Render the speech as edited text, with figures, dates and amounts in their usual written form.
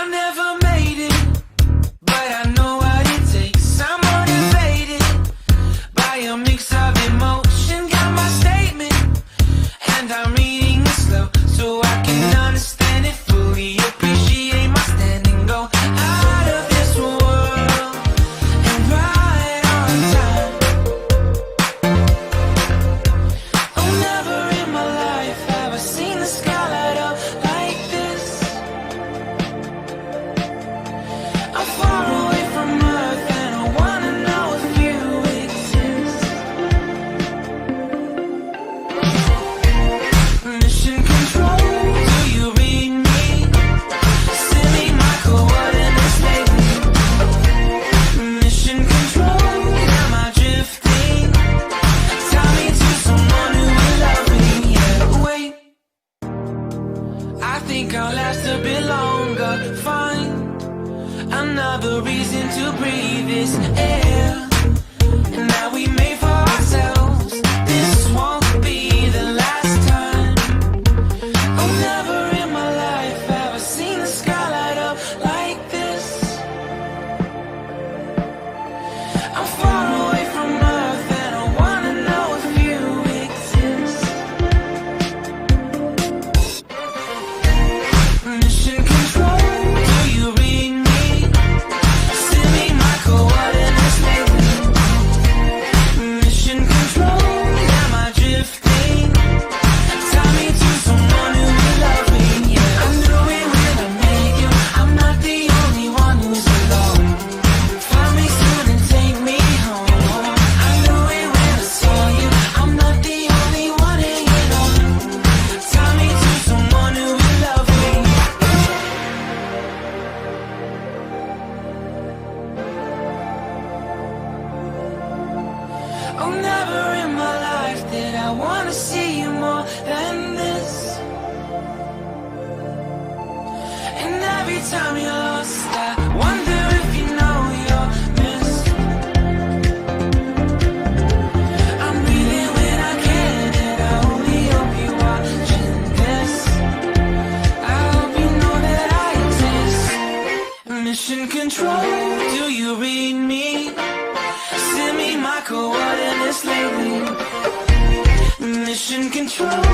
I never made it, but I know what it takes. I'm motivated by a mix of emotion. Got my statement, and I'm reading it slow so I can understand it fully. Appreciate my standing, go out of this world and right on time. Oh, never in my life have I seen the sky light up like this. I'm far away from Earth and I wanna know if you exist. Mission control, do you read me? Send me my coordinates lately. Mission control, am I drifting? Tell me to someone who will love me. Yeah, wait, I think I'll last a bit longer. Find another reason to breathe this air, and that we made for ourselves. This won't be the last time. Oh, never in my life have I seen the sky light up like this. I'm far away from Earth and I wanna know if you exist. Mission control, do you read me? Send me my coordinates lately. Mission control, am I drifting? Tell me to someone who will love me. Yeah, I knew it when I met you. I'm not the only one who's alone. Find me soon and take me home. I knew it when I saw you. I'm not the only one hanging on. Tell me to someone who will love me. Oh, never in my life did I wanna see you more than this. And every time you're lost, I wonder if you know you're missed. I'm breathing when I can, and I only hope you're watching this. I hope you know that I exist. Mission control, do you read me? Send me my coordinates lately. Mission control,